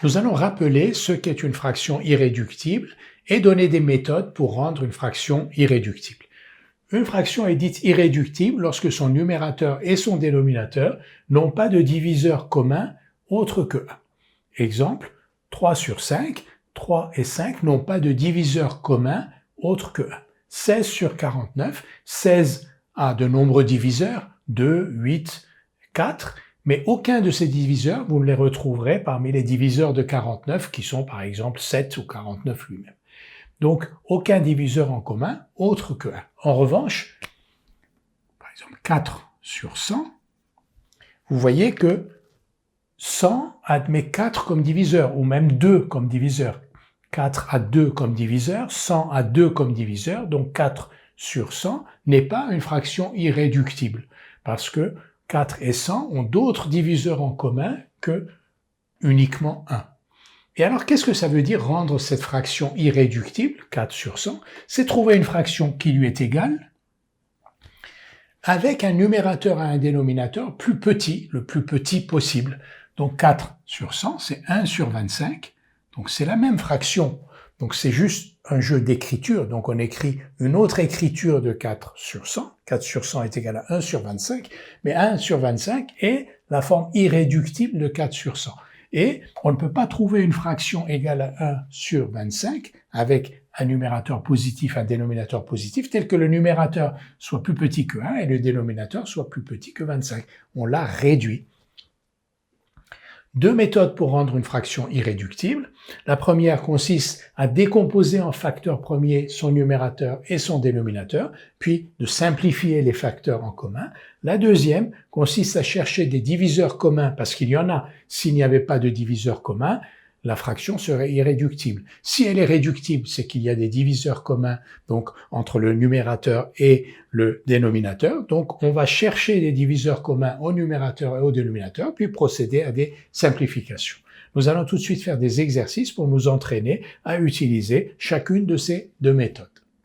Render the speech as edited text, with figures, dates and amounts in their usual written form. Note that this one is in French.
Nous allons rappeler ce qu'est une fraction irréductible et donner des méthodes pour rendre une fraction irréductible. Une fraction est dite irréductible lorsque son numérateur et son dénominateur n'ont pas de diviseur commun autre que 1. Exemple, 3 sur 5, 3 et 5 n'ont pas de diviseur commun autre que 1. 16 sur 49, 16 a de nombreux diviseurs, 2, 8, 4, mais aucun de ces diviseurs, vous ne les retrouverez parmi les diviseurs de 49 qui sont par exemple 7 ou 49 lui-même. Donc, aucun diviseur en commun autre que 1. En revanche, par exemple 4 sur 100, vous voyez que 100 admet 4 comme diviseur, ou même 2 comme diviseur. 4 a 2 comme diviseur, 100 a 2 comme diviseur, donc 4 sur 100 n'est pas une fraction irréductible, parce que 4 et 100 ont d'autres diviseurs en commun que uniquement 1. Et alors, qu'est-ce que ça veut dire rendre cette fraction irréductible, 4 sur 100? C'est trouver une fraction qui lui est égale, avec un numérateur et un dénominateur plus petit, le plus petit possible. Donc 4 sur 100, c'est 1 sur 25, donc c'est la même fraction. Donc c'est juste un jeu d'écriture, donc on écrit une autre écriture de 4 sur 100. 4 sur 100 est égal à 1 sur 25, mais 1 sur 25 est la forme irréductible de 4 sur 100. Et on ne peut pas trouver une fraction égale à 1 sur 25 avec un numérateur positif, un dénominateur positif, tel que le numérateur soit plus petit que 1 et le dénominateur soit plus petit que 25. On l'a réduit. Deux méthodes pour rendre une fraction irréductible. La première consiste à décomposer en facteurs premiers son numérateur et son dénominateur, puis de simplifier les facteurs en commun. La deuxième consiste à chercher des diviseurs communs, parce qu'il y en a. S'il n'y avait pas de diviseur commun, la fraction serait irréductible. Si elle est réductible, c'est qu'il y a des diviseurs communs donc entre le numérateur et le dénominateur. Donc on va chercher des diviseurs communs au numérateur et au dénominateur, puis procéder à des simplifications. Nous allons tout de suite faire des exercices pour nous entraîner à utiliser chacune de ces deux méthodes.